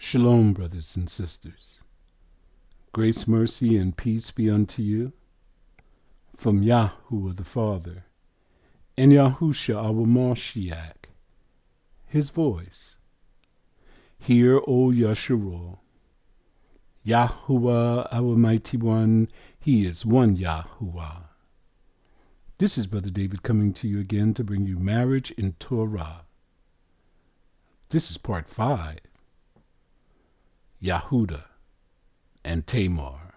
Shalom, brothers and sisters. Grace, mercy, and peace be unto you from Yahudah the Father and Yahusha our Mashiach, his voice. Hear, O Yasharal. Yahuwah, our mighty one, he is one Yahuwah. This is Brother David coming to you again to bring you marriage in Torah. This is part 5. Yahudah and Tamar.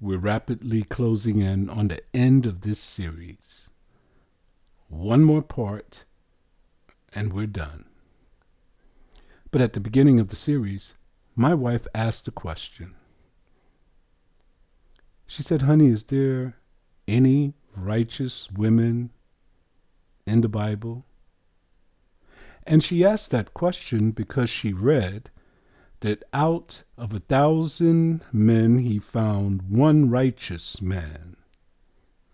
We're rapidly closing in on the end of this series. One more part, and we're done. But at the beginning of the series, my wife asked a question. She said, honey, is there any righteous women in the Bible? And she asked that question because she read that out of 1,000 men he found one righteous man.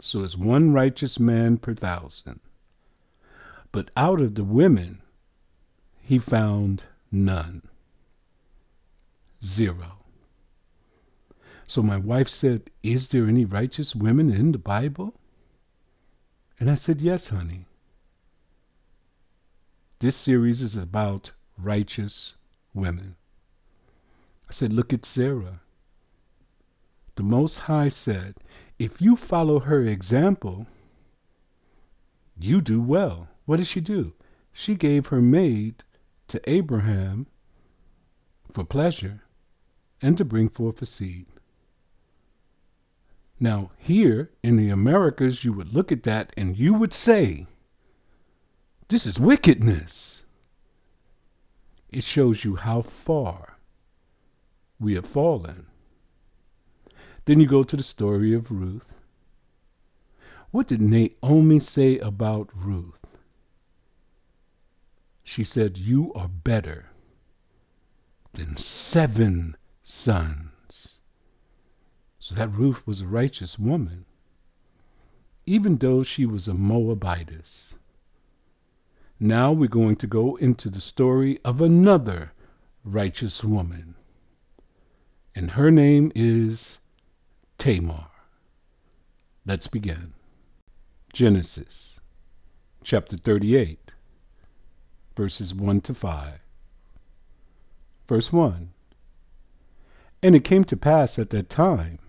So it's one righteous man per 1,000. But out of the women, he found none. 0. So my wife said, is there any righteous women in the Bible? And I said, yes, honey. This series is about righteous women. I said, look at Sarah. The Most High said, if you follow her example, you do well. What did she do? She gave her maid to Abraham for pleasure and to bring forth a seed. Now, here in the Americas, you would look at that and you would say, this is wickedness. It shows you how far we have fallen. Then you go to the story of Ruth. What did Naomi say about Ruth? She said, you are better than 7 sons. So that Ruth was a righteous woman, even though she was a Moabitess. Now we're going to go into the story of another righteous woman. And her name is Tamar. Let's begin. Genesis chapter 38, verses 1 to 5. Verse 1. And it came to pass at that time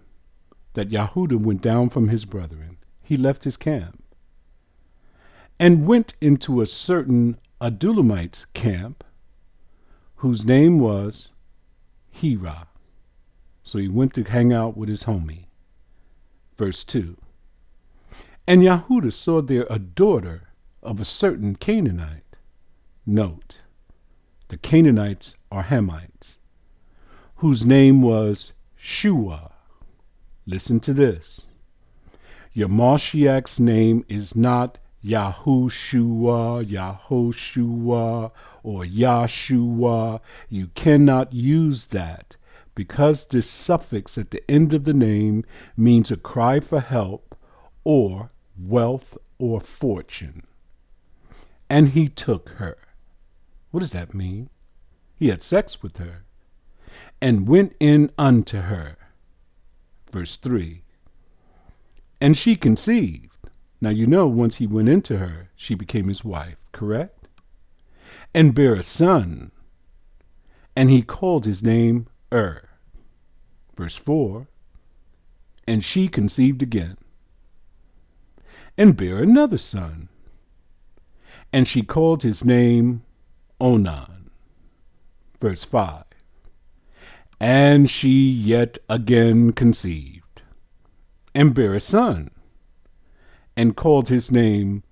that Yahudah went down from his brethren. He left his camp and went into a certain Adullamite's camp, whose name was Hira. So he went to hang out with his homie. Verse 2. And Yahudah saw there a daughter of a certain Canaanite. Note, the Canaanites are Hamites, whose name was Shua. Listen to this. Your Mashiach's name is not Yahushua, Yahoshua, or Yahshua. You cannot use that because this suffix at the end of the name means a cry for help or wealth or fortune. And he took her. What does that mean? He had sex with her and went in unto her. Verse 3. And she conceived. Now, you know, once he went into her, she became his wife, correct? And bare a son, and he called his name Verse 4, and she conceived again, and bare another son, and she called his name Onan. Verse 5, and she yet again conceived, and bare a son, and called his name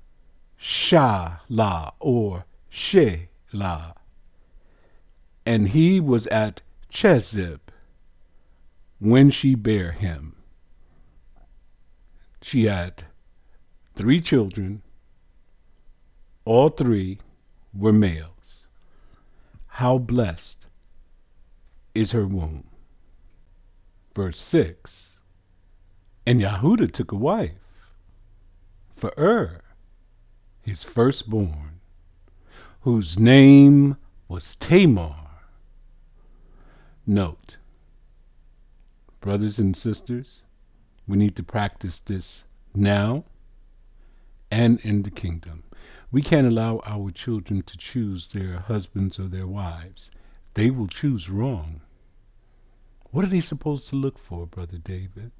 Shalah or Shelah. And he was at Chezib when she bare him. She had 3 children. All 3 were males. How blessed is her womb. Verse 6. And Yahudah took a wife for his firstborn, whose name was Tamar. Note, brothers and sisters, we need to practice this now and in the kingdom. We can't allow our children to choose their husbands or their wives. They will choose wrong. What are they supposed to look for, Brother David?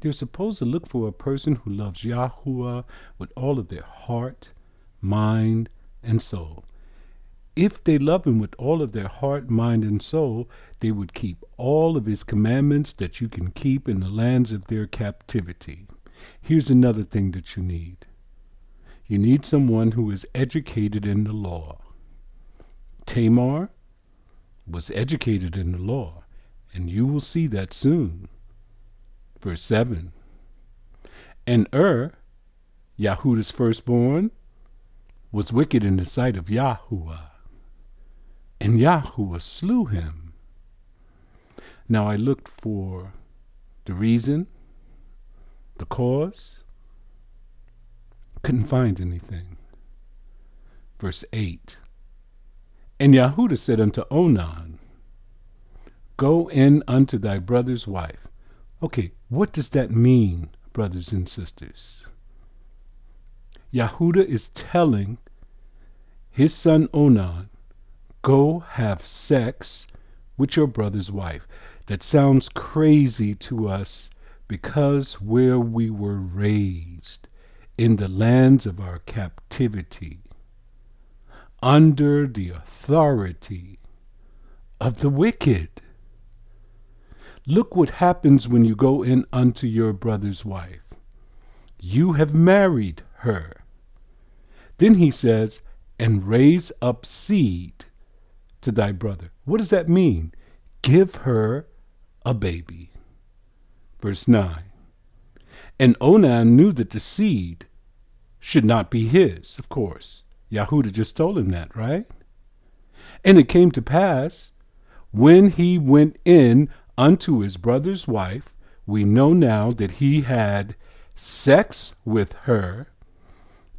They're supposed to look for a person who loves Yahuwah with all of their heart, mind, and soul. If they love him with all of their heart, mind, and soul, they would keep all of his commandments that you can keep in the lands of their captivity. Here's another thing that you need. You need someone who is educated in the law. Tamar was educated in the law, and you will see that soon. Verse 7. And Yahudah's firstborn, was wicked in the sight of Yahuwah, and Yahuwah slew him. Now I looked for the reason, the cause, couldn't find anything. Verse 8. And Yahudah said unto Onan, Go in unto thy brother's wife. Okay, what does that mean, brothers and sisters? Yahudah is telling his son Onan, go have sex with your brother's wife. That sounds crazy to us because where we were raised, in the lands of our captivity, under the authority of the wicked. Look what happens when you go in unto your brother's wife. You have married her. Then he says, and raise up seed to thy brother. What does that mean? Give her a baby. Verse 9. And Onan knew that the seed should not be his, of course. Yahudah just told him that, right? And it came to pass, when he went in unto his brother's wife, we know now that he had sex with her,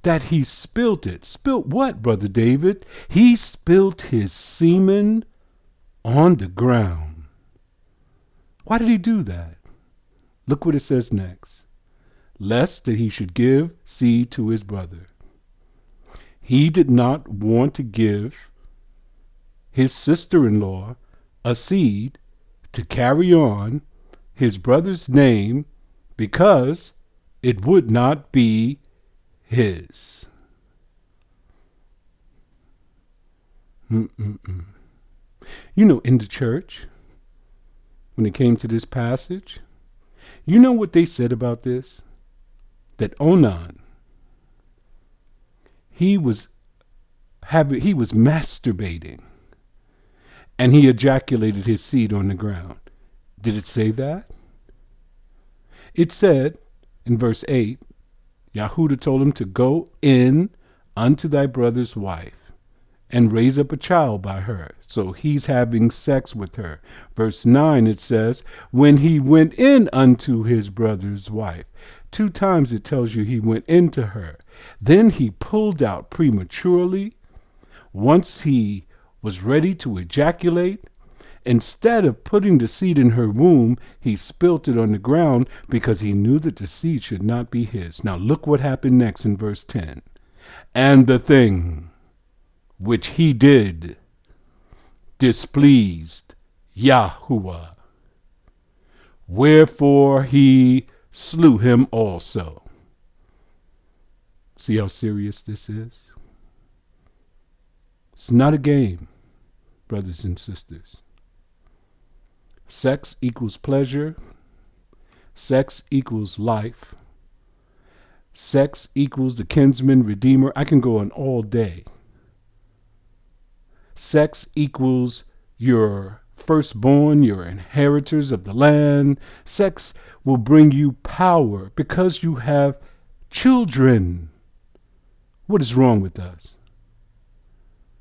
that he spilt it. Spilt what, Brother David? He spilt his semen on the ground. Why did he do that? Look what it says next. Lest that he should give seed to his brother. He did not want to give his sister-in-law a seed to carry on his brother's name because it would not be his. You know, in the church, when it came to this passage, you know what they said about this? That Onan, he was masturbating and he ejaculated his seed on the ground. Did it say that? It said in verse 8, Yahudah told him to go in unto thy brother's wife and raise up a child by her. So he's having sex with her. Verse 9, it says, when he went in unto his brother's wife. 2 times it tells you he went into her. Then he pulled out prematurely. Once he was ready to ejaculate, instead of putting the seed in her womb, he spilt it on the ground because he knew that the seed should not be his. Now look what happened next in verse 10. And the thing which he did displeased Yahuwah, wherefore he slew him also. See how serious this is? It's not a game, brothers and sisters. Sex equals pleasure. Sex equals life. Sex equals the kinsman redeemer. I can go on all day. Sex equals your firstborn, your inheritors of the land. Sex will bring you power because you have children. What is wrong with us?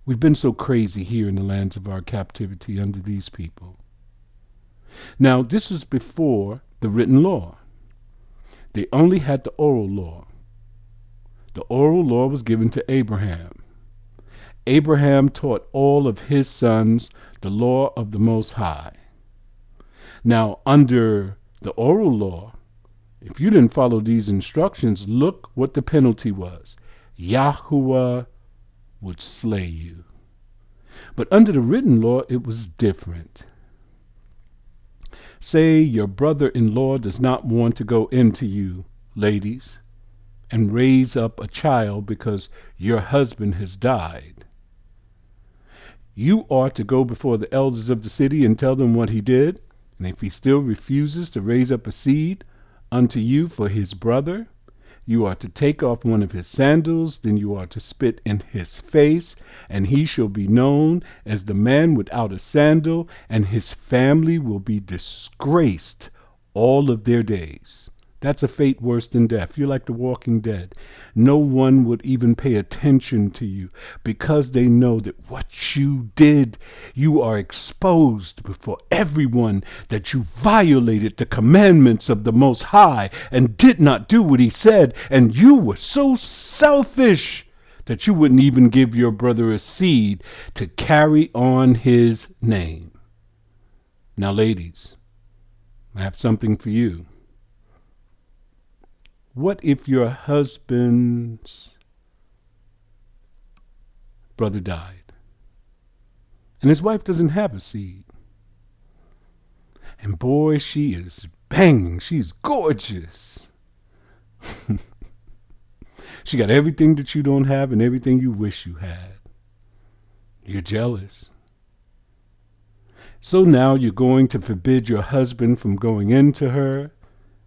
We've been so crazy here in the lands of our captivity under these people. Now, this was before the written law. They only had the oral law. The oral law was given to Abraham. Abraham taught all of his sons the law of the Most High. Now, under the oral law, if you didn't follow these instructions, look what the penalty was. Yahudah would slay you. But under the written law, it was different. Say your brother-in-law does not want to go into you, ladies, and raise up a child because your husband has died. You are to go before the elders of the city and tell them what he did, and if he still refuses to raise up a seed unto you for his brother, you are to take off one of his sandals, then you are to spit in his face, and he shall be known as the man without a sandal, and his family will be disgraced all of their days. That's a fate worse than death. You're like the walking dead. No one would even pay attention to you because they know that what you did, you are exposed before everyone that you violated the commandments of the Most High and did not do what he said. And you were so selfish that you wouldn't even give your brother a seed to carry on his name. Now, ladies, I have something for you. What if your husband's brother died and his wife doesn't have a seed? And boy, she is banging. She's gorgeous. She got everything that you don't have and everything you wish you had. You're jealous. So now you're going to forbid your husband from going into her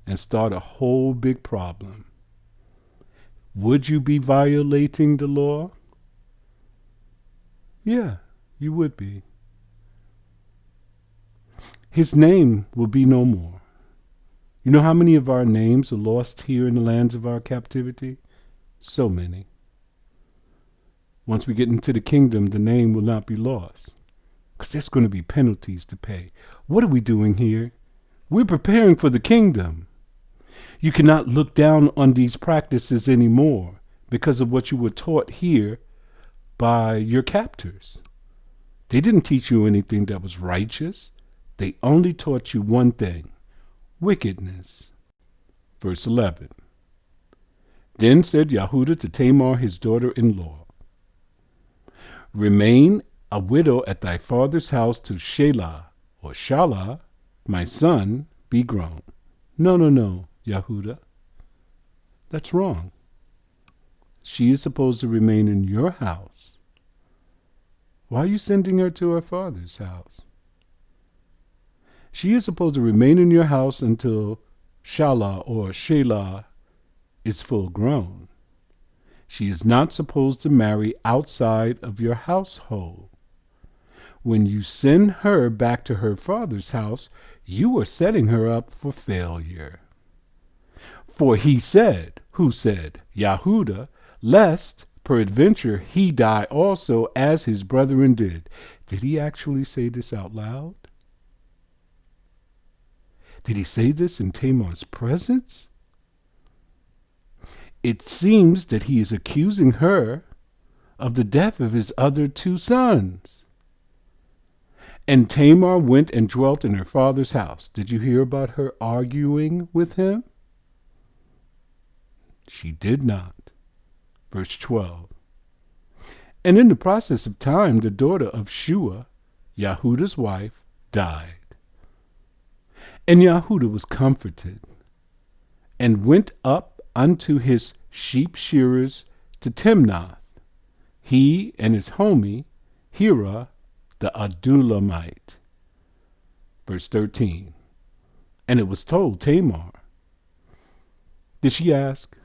and start a whole big problem. Would you be violating the law? Yeah, you would be. His name will be no more. You know how many of our names are lost here in the lands of our captivity? So many. Once we get into the kingdom, the name will not be lost, because there's going to be penalties to pay. What are we doing here? We're preparing for the kingdom. You cannot look down on these practices anymore because of what you were taught here by your captors. They didn't teach you anything that was righteous. They only taught you one thing: wickedness. Verse 11. Then said Yahudah to Tamar his daughter-in-law, remain a widow at thy father's house till Shelah, or Shalah, my son, be grown. No, Yahudah. That's wrong. She is supposed to remain in your house. Why are you sending her to her father's house? She is supposed to remain in your house until Shalah or Shelah is full grown. She is not supposed to marry outside of your household. When you send her back to her father's house, you are setting her up for failure. For he said, who said? Yahudah, lest peradventure he die also as his brethren did. Did he actually say this out loud? Did he say this in Tamar's presence? It seems that he is accusing her of the death of his other two sons. And Tamar went and dwelt in her father's house. Did you hear about her arguing with him? She did not. Verse 12. And in the process of time, the daughter of Shua, Yahudah's wife, died. And Yahudah was comforted, and went up unto his sheep shearers to Timnath, he and his homie, Hira, the Adullamite. Verse 13. And it was told Tamar. Did she ask?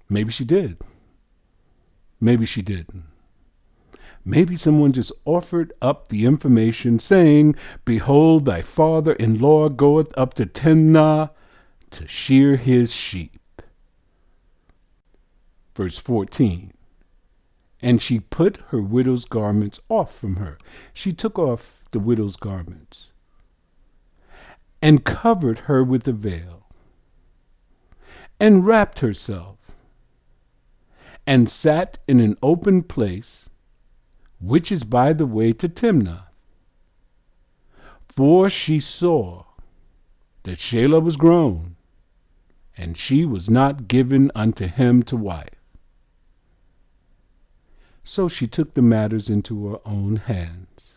Maybe she did. Maybe she didn't. Maybe someone just offered up the information saying, behold, thy father-in-law goeth up to Timnah to shear his sheep. Verse 14. And she put her widow's garments off from her. She took off the widow's garments and covered her with a veil and wrapped herself and sat in an open place, which is by the way to Timnah. For she saw that Shelah was grown, and she was not given unto him to wife. So she took the matters into her own hands.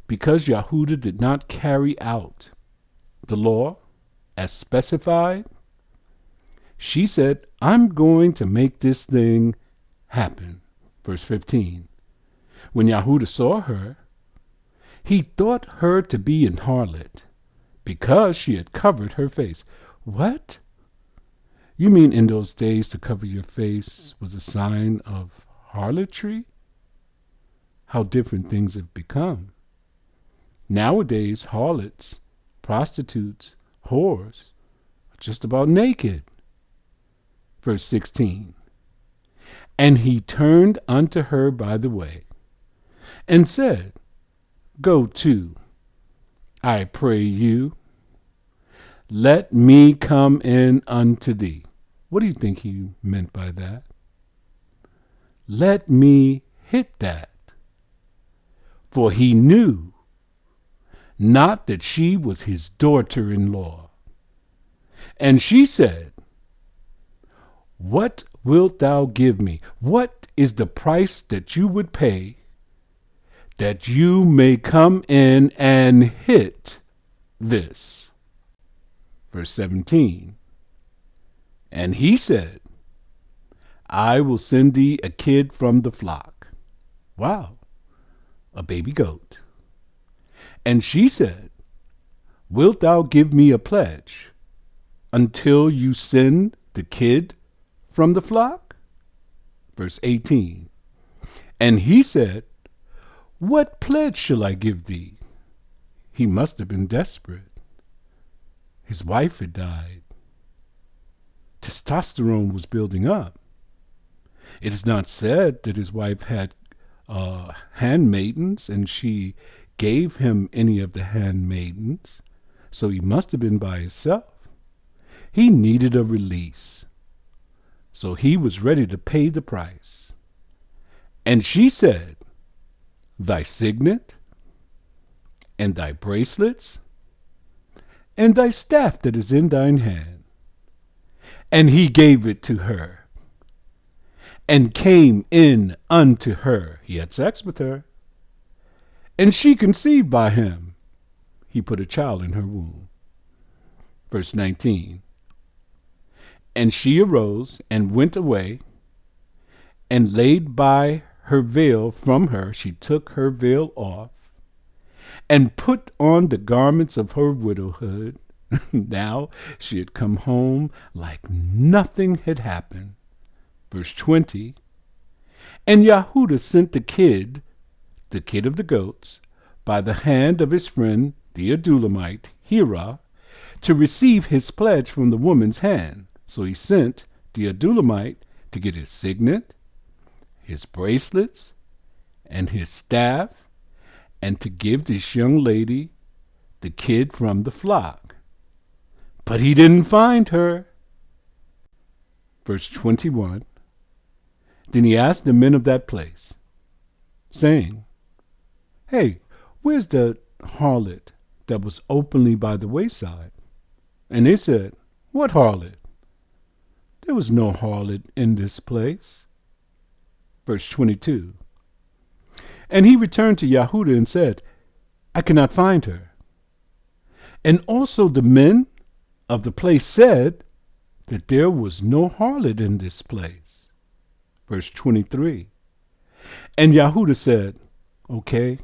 Because Yahudah did not carry out the law as specified, she said, I'm going to make this thing happen. Verse 15. When Yahudah saw her, he thought her to be an harlot, because she had covered her face. What? You mean in those days to cover your face was a sign of harlotry? How different things have become. Nowadays, harlots, prostitutes, whores are just about naked. Verse 16. And he turned unto her by the way, and said, Go to, I pray you, let me come in unto thee. What do you think he meant by that? Let me hit that. For he knew not that she was his daughter-in-law. And she said, What wilt thou give me? What is the price that you would pay that you may come in and hit this? Verse 17. And he said, I will send thee a kid from the flock. Wow, a baby goat. And she said, Wilt thou give me a pledge until you send the kid from the flock? Verse 18. And he said, What pledge shall I give thee? He must have been desperate. His wife had died. Testosterone was building up. It is not said that his wife had handmaidens and she gave him any of the handmaidens, so he must have been by himself. He needed a release, so he was ready to pay the price. And she said, Thy signet, and thy bracelets, and thy staff that is in thine hand. And he gave it to her, and came in unto her. He had sex with her, and she conceived by him. He put a child in her womb. Verse 19. And she arose and went away, and laid by her veil from her. She took her veil off, and put on the garments of her widowhood. Now she had come home like nothing had happened. Verse 20. And Yahudah sent the kid of the goats, by the hand of his friend the Adulamite, Hirah, to receive his pledge from the woman's hand. So he sent the Adulamite to get his signet, his bracelets, and his staff, and to give this young lady the kid from the flock. But he didn't find her. Verse 21. Then he asked the men of that place, saying, Hey, where's the harlot that was openly by the wayside? And they said, What harlot? There was no harlot in this place. Verse 22. And he returned to Yahudah and said, I cannot find her. And also the men of the place said that there was no harlot in this place. Verse 23. And Yahudah said, Okay,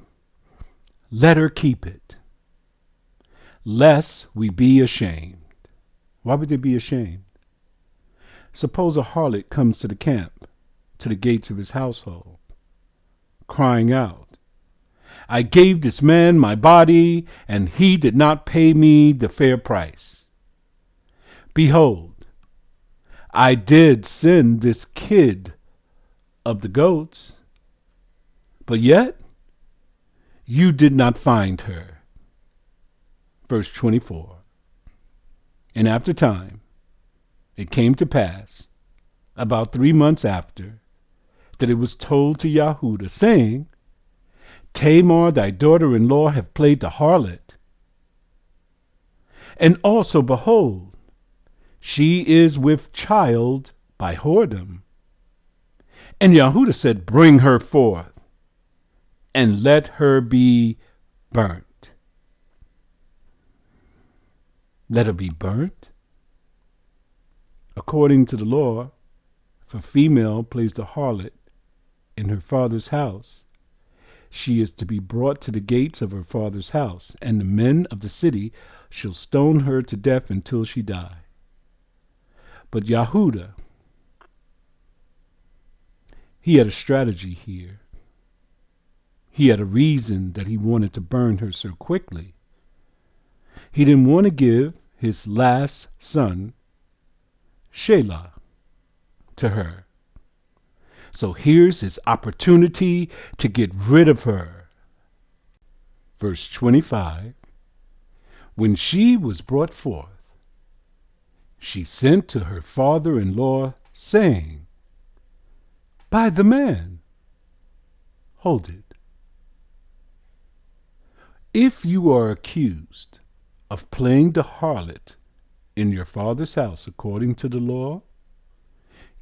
let her keep it, lest we be ashamed. Why would they be ashamed? Suppose a harlot comes to the camp, to the gates of his household, crying out, I gave this man my body, and he did not pay me the fair price. Behold, I did send this kid of the goats, but yet you did not find her. Verse 24. And after time, it came to pass about 3 months after, that it was told to Yahudah, saying, Tamar, thy daughter-in-law, hath played the harlot. And also, behold, she is with child by whoredom. And Yahudah said, Bring her forth, and let her be burnt. Let her be burnt? According to the law, if a female plays the harlot in her father's house, she is to be brought to the gates of her father's house, and the men of the city shall stone her to death until she die. But Yahudah, he had a strategy here. He had a reason that he wanted to burn her so quickly. He didn't want to give his last son, Shelah, to her. So here's his opportunity to get rid of her. Verse 25, when she was brought forth, she sent to her father-in-law, saying, By the man. Hold it. If you are accused of playing the harlot in your father's house according to the law,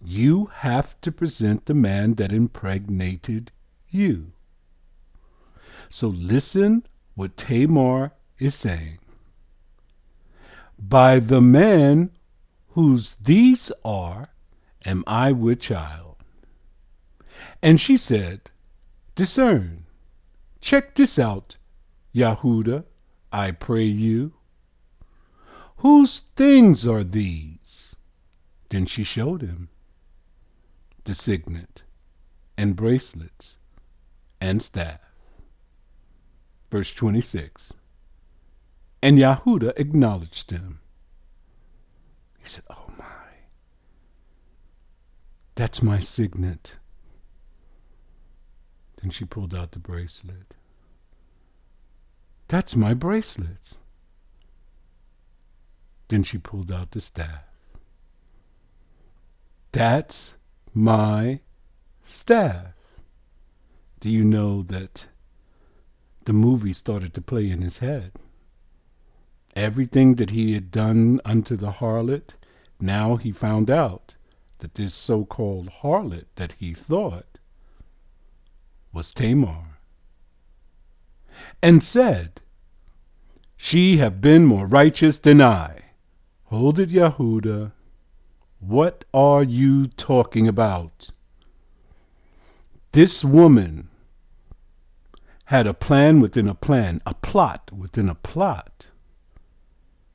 you have to present the man that impregnated you. So listen what Tamar is saying. By the man whose these are, am I with child. And she said, Discern, check this out, Yahudah, I pray you. Whose things are these? Then she showed him the signet and bracelets and staff. Verse 26. And Yahudah acknowledged him. He said, Oh my, that's my signet. Then she pulled out the bracelet. That's my bracelets. Then she pulled out the staff. That's my staff. Do you know that the movie started to play in his head? Everything that he had done unto the harlot, now he found out that this so-called harlot that he thought was Tamar. And said, She have been more righteous than I. Hold it, Yahudah. What are you talking about? This woman had a plan within a plan, a plot within a plot.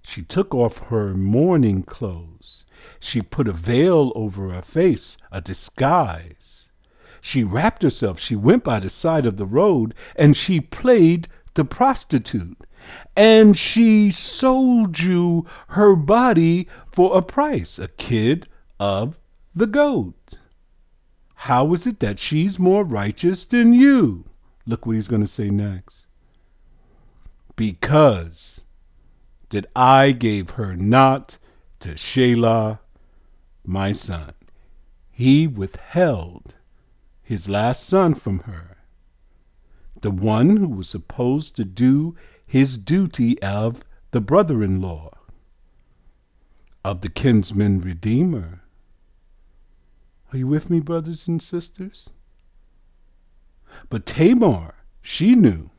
She took off her mourning clothes. She put a veil over her face, a disguise. She wrapped herself. She went by the side of the road, and she played the prostitute. And she sold you her body for a price, a kid of the goat. How is it that she's more righteous than you? Look what he's going to say next. Because that I gave her not to Shelah, my son. He withheld his last son from her, the one who was supposed to do his duty of the brother-in-law, of the kinsman redeemer. Are you with me, brothers and sisters? But Tamar, she knew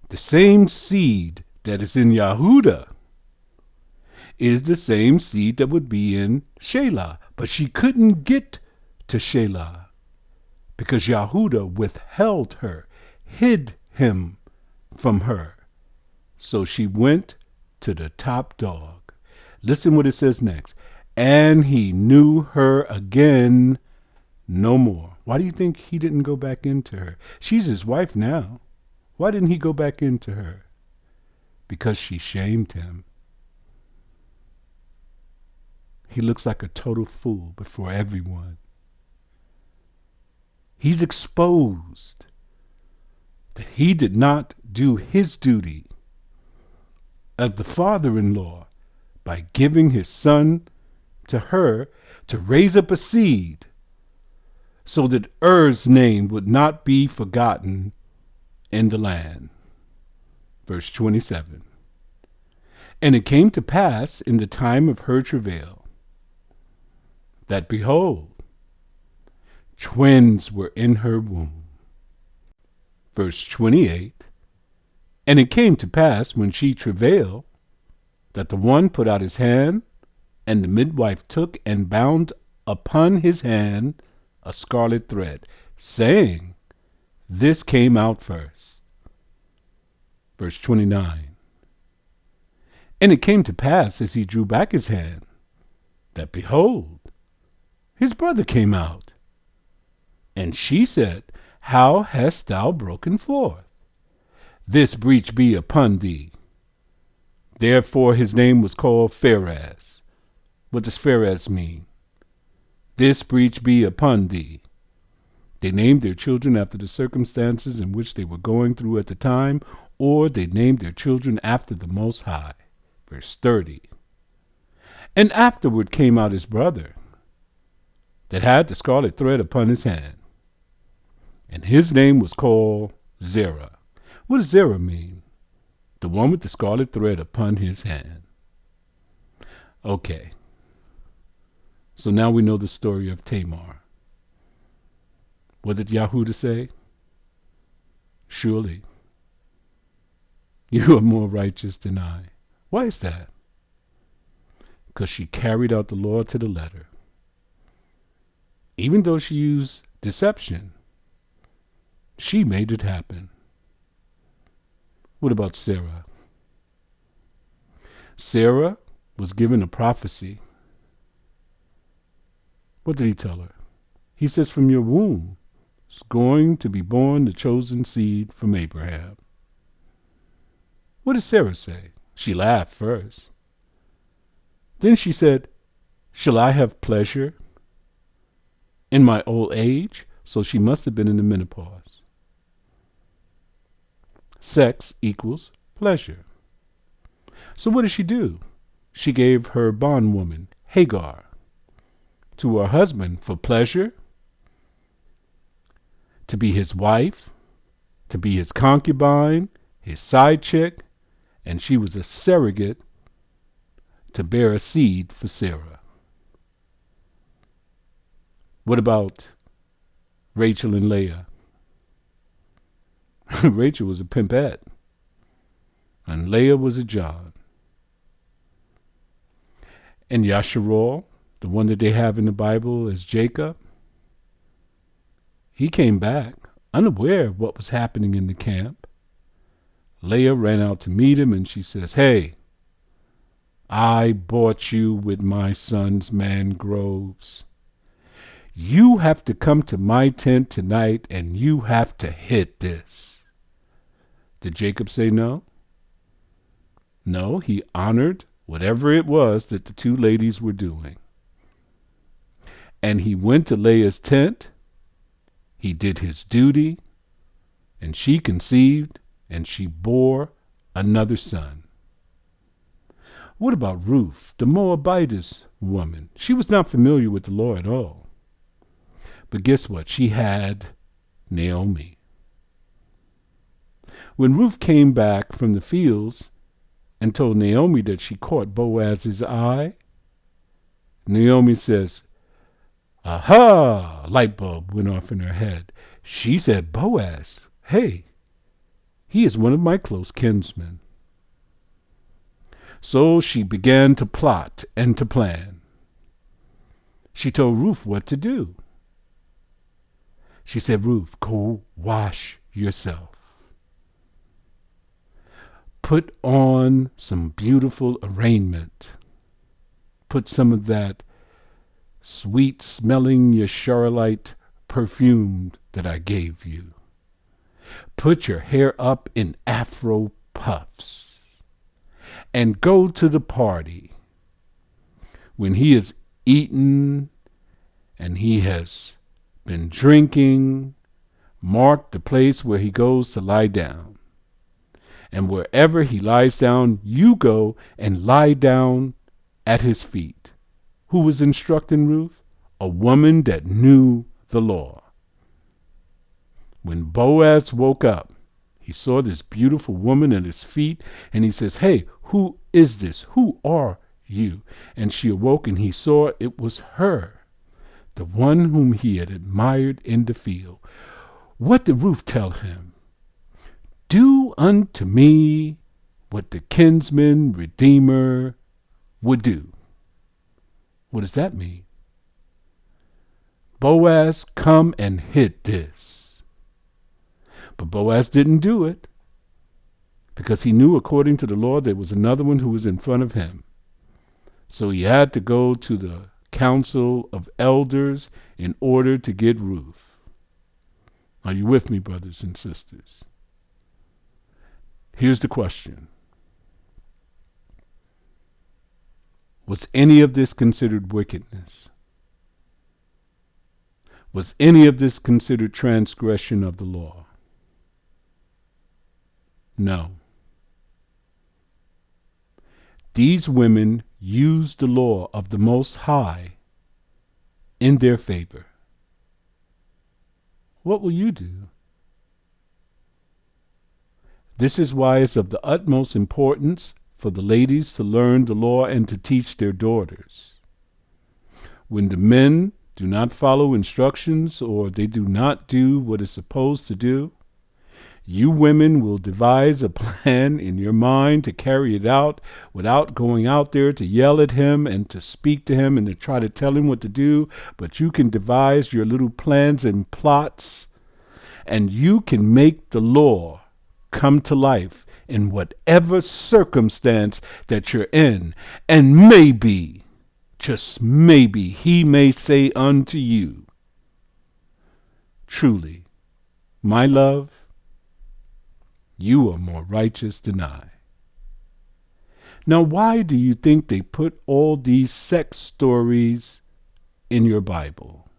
the same seed that is in Yahudah is the same seed that would be in Shelah. But she couldn't get to Shelah because Yahudah withheld her, hid him from her. So she went to the top dog. Listen what it says next. And he knew her again no more. Why do you think he didn't go back into her? She's his wife now. Why didn't he go back into her? Because she shamed him. He looks like a total fool before everyone. He's exposed that he did not do his duty of the father-in-law by giving his son to her to raise up a seed so that Er's name would not be forgotten in the land. Verse 27. And it came to pass in the time of her travail that, behold, twins were in her womb. Verse 28. And it came to pass when she travailed that the one put out his hand, and the midwife took and bound upon his hand a scarlet thread, saying, This came out first. Verse 29. And it came to pass as he drew back his hand, that behold, his brother came out. And she said, How hast thou broken forth? This breach be upon thee. Therefore his name was called Phares. What does Phares mean? This breach be upon thee. They named their children after the circumstances in which they were going through at the time, or they named their children after the Most High. Verse 30. And afterward came out his brother, that had the scarlet thread upon his hand, and his name was called Zerah. What does Zerah mean? The one with the scarlet thread upon his hand. Okay. So now we know the story of Tamar. What did Yahudah say? Surely you are more righteous than I. Why is that? Because she carried out the law to the letter. Even though she used deception, she made it happen. What about Sarah? Sarah was given a prophecy. What did he tell her? He says, from your womb is going to be born the chosen seed from Abraham. What did Sarah say? She laughed first. Then she said, shall I have pleasure in my old age? So she must have been in the menopause. Sex equals pleasure. So what did she do? She gave her bondwoman, Hagar, to her husband for pleasure, to be his wife, to be his concubine, his side chick, and she was a surrogate to bear a seed for Sarah. What about Rachel and Leah? Rachel was a pimpette, and Leah was a John. And Yasharal, the one that they have in the Bible as Jacob, he came back unaware of what was happening in the camp. Leah ran out to meet him, and she says, hey, I bought you with my son's mangroves. You have to come to my tent tonight, and you have to hit this. Did Jacob say no? No, he honored whatever it was that the two ladies were doing. And he went to Leah's tent. He did his duty, and she conceived, and she bore another son. What about Ruth, the Moabitess woman? She was not familiar with the law at all. But guess what? She had Naomi. When Ruth came back from the fields and told Naomi that she caught Boaz's eye, Naomi says, aha, a light bulb went off in her head. She said, Boaz, hey, he is one of my close kinsmen. So she began to plot and to plan. She told Ruth what to do. She said, Ruth, go wash yourself. Put on some beautiful arraignment. Put some of that sweet-smelling Yesharalite perfume that I gave you. Put your hair up in afro puffs. And go to the party. When he has eaten and he has been drinking, mark the place where he goes to lie down. And wherever he lies down, you go and lie down at his feet. who was instructing Ruth? A woman that knew the law. When Boaz woke up, he saw this beautiful woman at his feet, and he says, "Hey, who is this? Who are you?" And she awoke, and he saw it was her, the one whom he had admired in the field. What did Ruth tell him? "Do unto me what the kinsman redeemer would do." What does that mean? Boaz, come and hit this. But Boaz didn't do it because he knew, according to the law, there was another one who was in front of him. So he had to go to the council of elders in order to get Ruth. Are you with me, brothers and sisters? Here's the question. Was any of this considered wickedness? Was any of this considered transgression of the law? No. These women used the law of the Most High in their favor. What will you do? This is why it's of the utmost importance for the ladies to learn the law and to teach their daughters. When the men do not follow instructions or they do not do what is supposed to do, you women will devise a plan in your mind to carry it out without going out there to yell at him and to speak to him and to try to tell him what to do. But you can devise your little plans and plots, and you can make the law come to life in whatever circumstance that you're in. And maybe, just maybe, he may say unto you, "Truly, my love, you are more righteous than I." Now, why do you think they put all these sex stories in your Bible?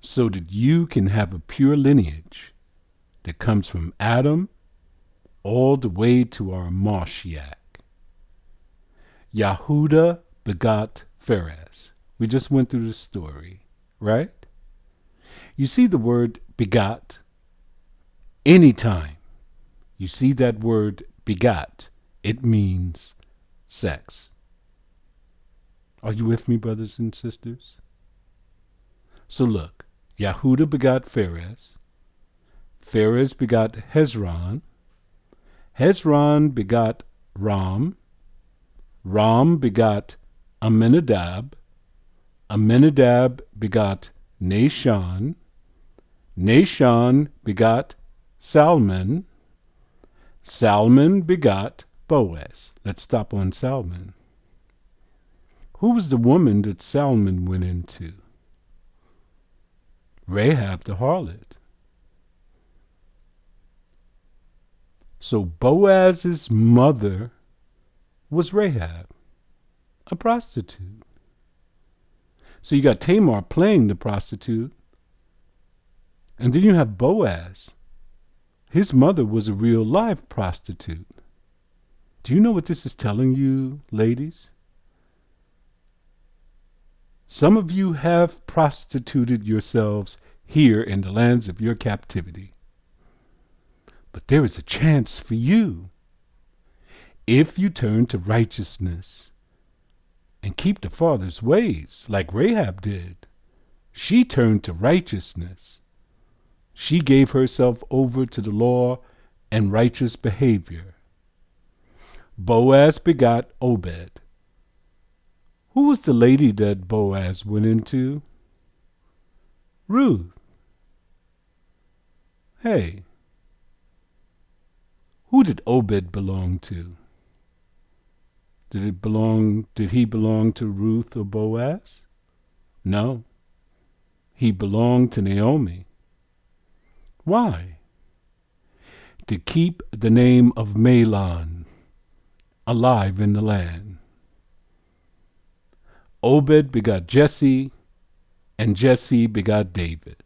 So that you can have a pure lineage that comes from Adam all the way to our Mashiach. Yahudah begot Pharez. We just went through the story, right? You see the word begot. Anytime you see that word begot, it means sex. Are you with me, brothers and sisters? So look, Yahudah begot Pharez. Pharez begot Hezron. Hezron begot Ram. Ram begot Amminadab. Amminadab begot Nahshon. Nahshon begot Salmon. Salmon begot Boaz. Let's stop on Salmon. Who was the woman that Salmon went into? Rahab the harlot. So Boaz's mother was Rahab, a prostitute. So you got Tamar playing the prostitute, and then you have Boaz. His mother was a real live prostitute. Do you know what this is telling you, ladies? Some of you have prostituted yourselves here in the lands of your captivity. But there is a chance for you. If you turn to righteousness and keep the Father's ways like Rahab did, she turned to righteousness. She gave herself over to the law and righteous behavior. Boaz begot Obed. Who was the lady that Boaz went into? Ruth. Hey, who did Obed belong to? Did he belong to Ruth or Boaz? No. He belonged to Naomi. Why? To keep the name of Mahlon alive in the land. Obed begot Jesse, and Jesse begot David.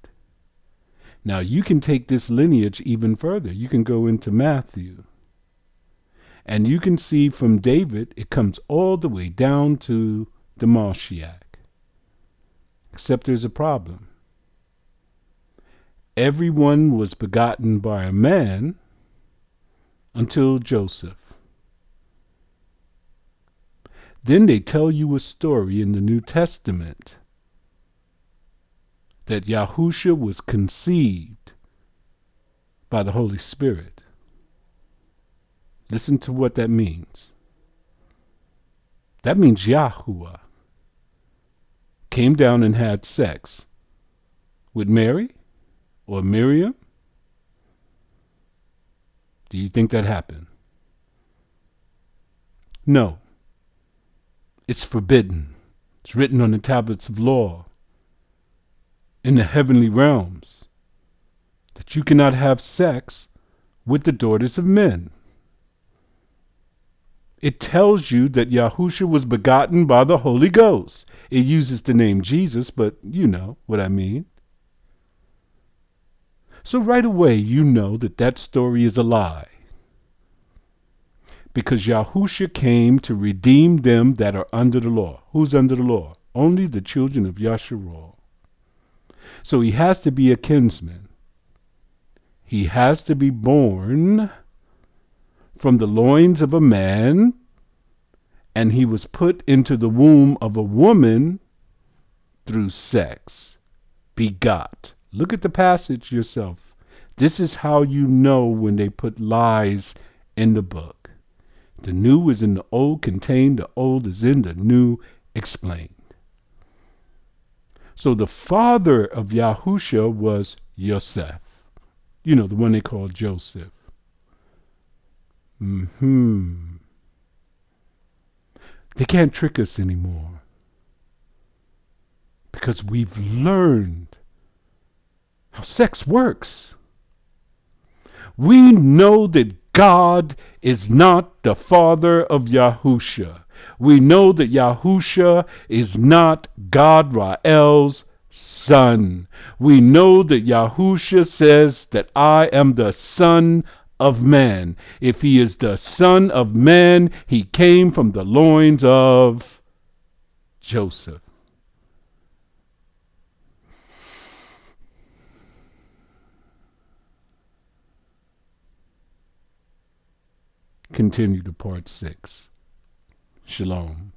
Now you can take this lineage even further. You can go into Matthew, and you can see from David, it comes all the way down to the Mashiach. Except there's a problem. Everyone was begotten by a man until Joseph. Then they tell you a story in the New Testament that Yahushua was conceived by the Holy Spirit. Listen to what that means. That means Yahuwah came down and had sex with Mary or Miriam. Do you think that happened? No. It's forbidden. It's written on the tablets of law in the heavenly realms that you cannot have sex with the daughters of men. It tells you that Yahushua was begotten by the Holy Ghost. It uses the name Jesus, but you know what I mean. So right away, you know that that story is a lie. Because Yahushua came to redeem them that are under the law. Who's under the law? Only the children of Yasharal. So he has to be a kinsman. He has to be born from the loins of a man, and he was put into the womb of a woman through sex. Begot. Look at the passage yourself. This is how you know when they put lies in the book. The new is in the old contained, the old is in the new explained. So the father of Yahushua was Yosef. You know, the one they called Joseph. They can't trick us anymore. Because we've learned how sex works. We know that God is not the father of Yahushua. We know that Yahushua is not God Ra'el's son. We know that Yahushua says that I am the Son of Man. If he is the Son of Man, he came from the loins of Joseph. Continue to part 6. Shalom.